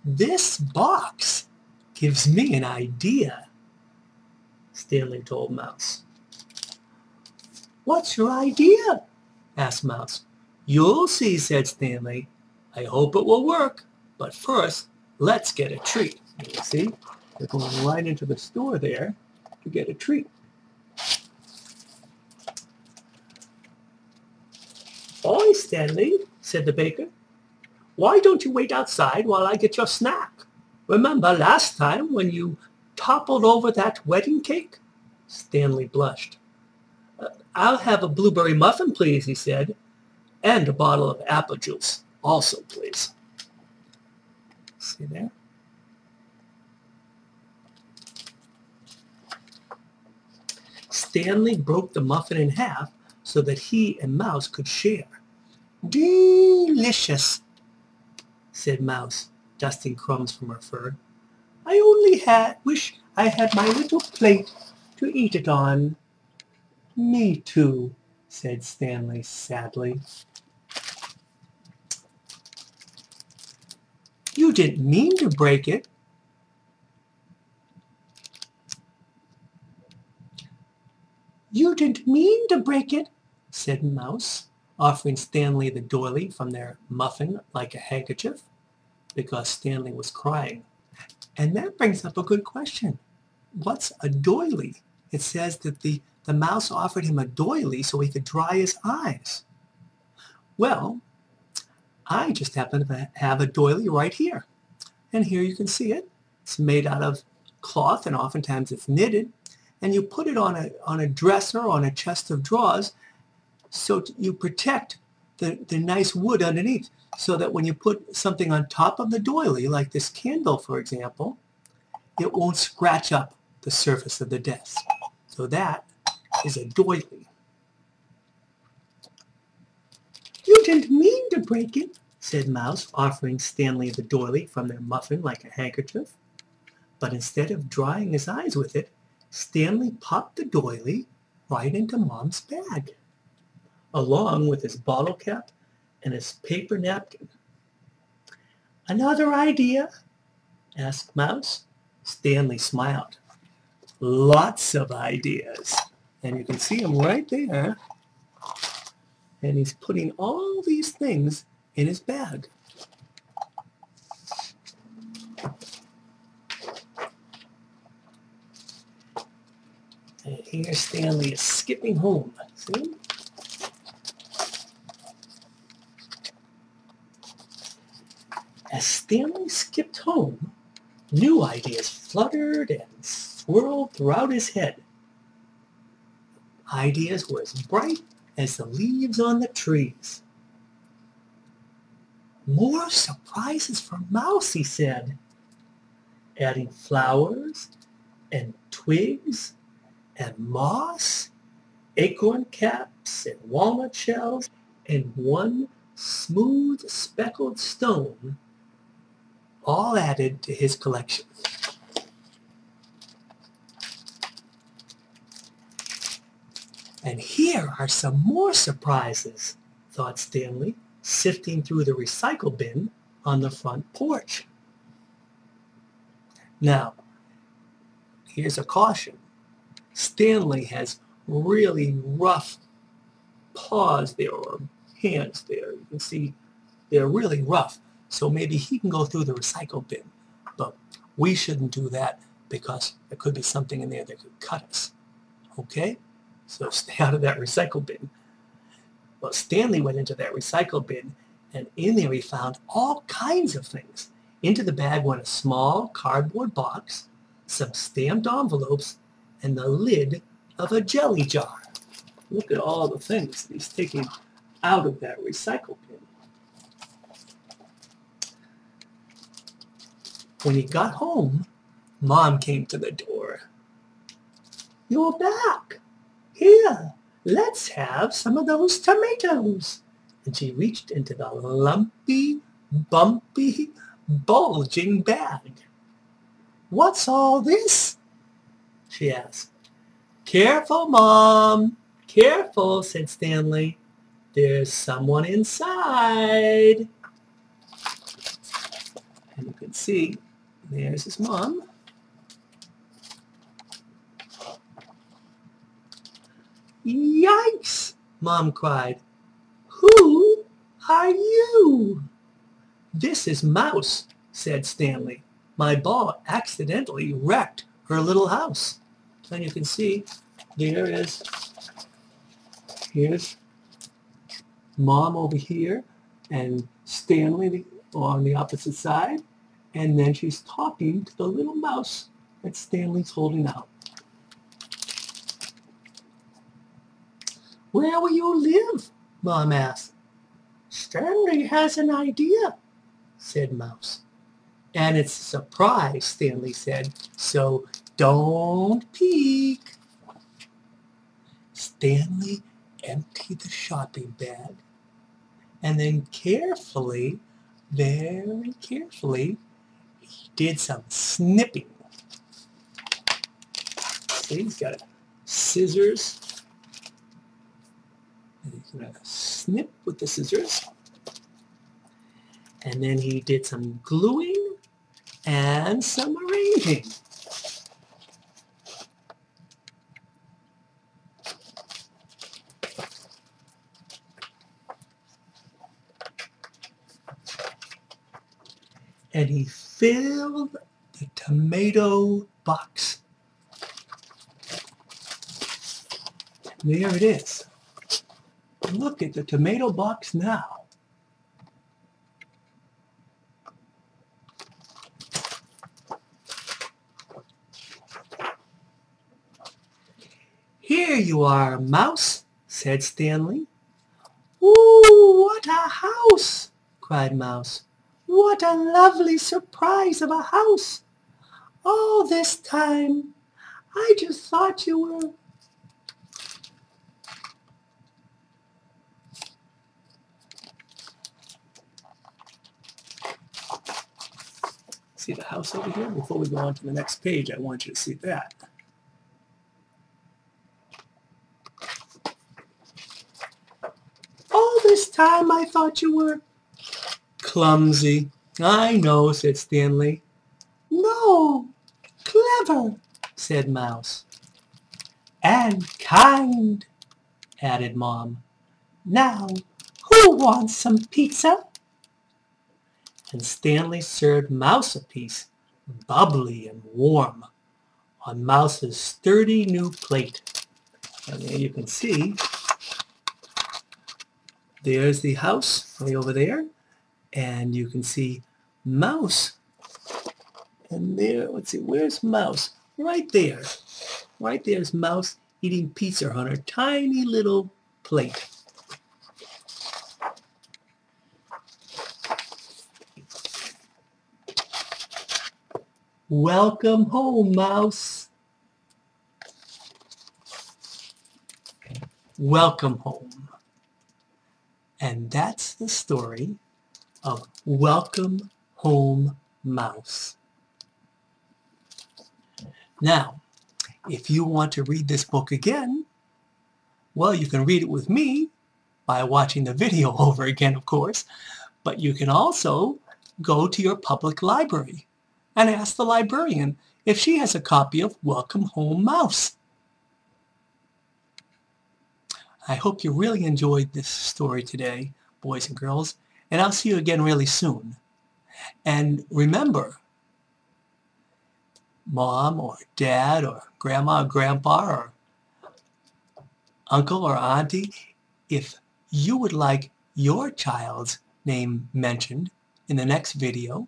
This box gives me an idea, Stanley told Mouse. What's your idea? Asked Mouse. You'll see, said Stanley. I hope it will work, but first, let's get a treat. You see, they're going right into the store there to get a treat. Boy, Stanley, said the baker, why don't you wait outside while I get your snack? Remember last time when you toppled over that wedding cake? Stanley blushed. I'll have a blueberry muffin, please, he said, and a bottle of apple juice also, please. See there? Stanley broke the muffin in half so that he and Mouse could share. Delicious, said Mouse, dusting crumbs from her fur. I only wish I had my little plate to eat it on. Me too, said Stanley sadly. You didn't mean to break it. You didn't mean to break it, said Mouse, offering Stanley the doily from their muffin like a handkerchief, because Stanley was crying. And that brings up a good question. What's a doily? It says that the mouse offered him a doily so he could dry his eyes. Well, I just happen to have a doily right here. And here you can see it. It's made out of cloth, and oftentimes it's knitted. And you put it on a dresser, on a chest of drawers, so you protect the nice wood underneath, so that when you put something on top of the doily, like this candle, for example, it won't scratch up the surface of the desk. So that is a doily. You didn't mean to break it, said Mouse, offering Stanley the doily from their muffin like a handkerchief. But instead of drying his eyes with it, Stanley popped the doily right into Mom's bag, along with his bottle cap and his paper napkin. Another idea? Asked Mouse. Stanley smiled. Lots of ideas. And you can see him right there. And he's putting all these things in his bag. And here Stanley is skipping home. See? As Stanley skipped home, new ideas fluttered and swirled throughout his head. Ideas were as bright as the leaves on the trees. More surprises for Mouse, he said, adding flowers and twigs and moss, acorn caps and walnut shells, and one smooth speckled stone, all added to his collection. And here are some more surprises, thought Stanley, sifting through the recycle bin on the front porch. Now, here's a caution. Stanley has really rough paws there, or hands there. You can see they're really rough. So maybe he can go through the recycle bin. But we shouldn't do that because there could be something in there that could cut us. Okay? So stay out of that recycle bin. Well, Stanley went into that recycle bin, and in there he found all kinds of things. Into the bag went a small cardboard box, some stamped envelopes, and the lid of a jelly jar. Look at all the things that he's taking out of that recycle bin. When he got home, Mom came to the door. You're back. Here, let's have some of those tomatoes. And she reached into the lumpy, bumpy, bulging bag. What's all this? She asked. Careful, Mom. Careful, said Stanley. There's someone inside. And you can can see, there's his mom. Yikes! Mom cried. Who are you? This is Mouse, said Stanley. My ball accidentally wrecked her little house. And you can see, here's Mom over here and Stanley on the opposite side. And then she's talking to the little mouse that Stanley's holding out. Where will you live? Mom asked. Stanley has an idea, said Mouse. And it's a surprise, Stanley said, so don't peek. Stanley emptied the shopping bag and then carefully, very carefully, he did some snipping. See, he's got scissors. And he's going to snip with the scissors. And then he did some gluing and some arranging. And he filled the tomato box. There it is. Look at the tomato box now. Here you are, Mouse, said Stanley. Ooh, what a house, cried Mouse. What a lovely surprise of a house. All this time, I just thought you were... See the house over here? Before we go on to the next page, I want you to see that. All this time I thought you were... Clumsy. I know, said Stanley. No, clever, said Mouse. And kind, added Mom. Now, who wants some pizza? And Stanley served Mouse a piece, bubbly and warm, on Mouse's sturdy new plate. And there you can see, there's the house right over there. And you can see Mouse. And there, let's see, where's Mouse? Right there. Right there's Mouse eating pizza on her tiny little plate. Welcome home, Mouse. Welcome home. And that's the story of Welcome Home, Mouse. Now, if you want to read this book again, well, you can read it with me by watching the video over again, of course, but you can also go to your public library and ask the librarian if she has a copy of Welcome Home, Mouse. I hope you really enjoyed this story today, boys and girls, and I'll see you again really soon. And remember, Mom or Dad or Grandma or Grandpa or Uncle or Auntie, if you would like your child's name mentioned in the next video,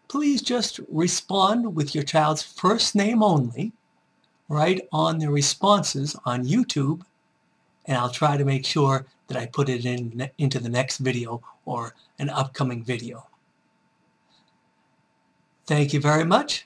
please just respond with your child's first name only right on the responses on YouTube, and I'll try to make sure that I put it into the next video or an upcoming video. Thank you very much.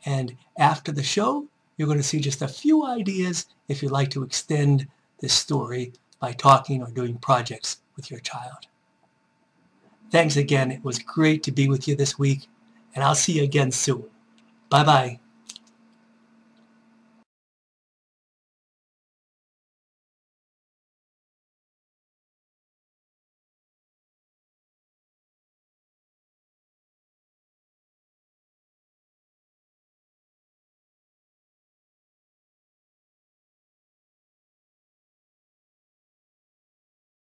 And after the show, you're going to see just a few ideas if you'd like to extend this story by talking or doing projects with your child. Thanks again. It was great to be with you this week, and I'll see you again soon. Bye-bye.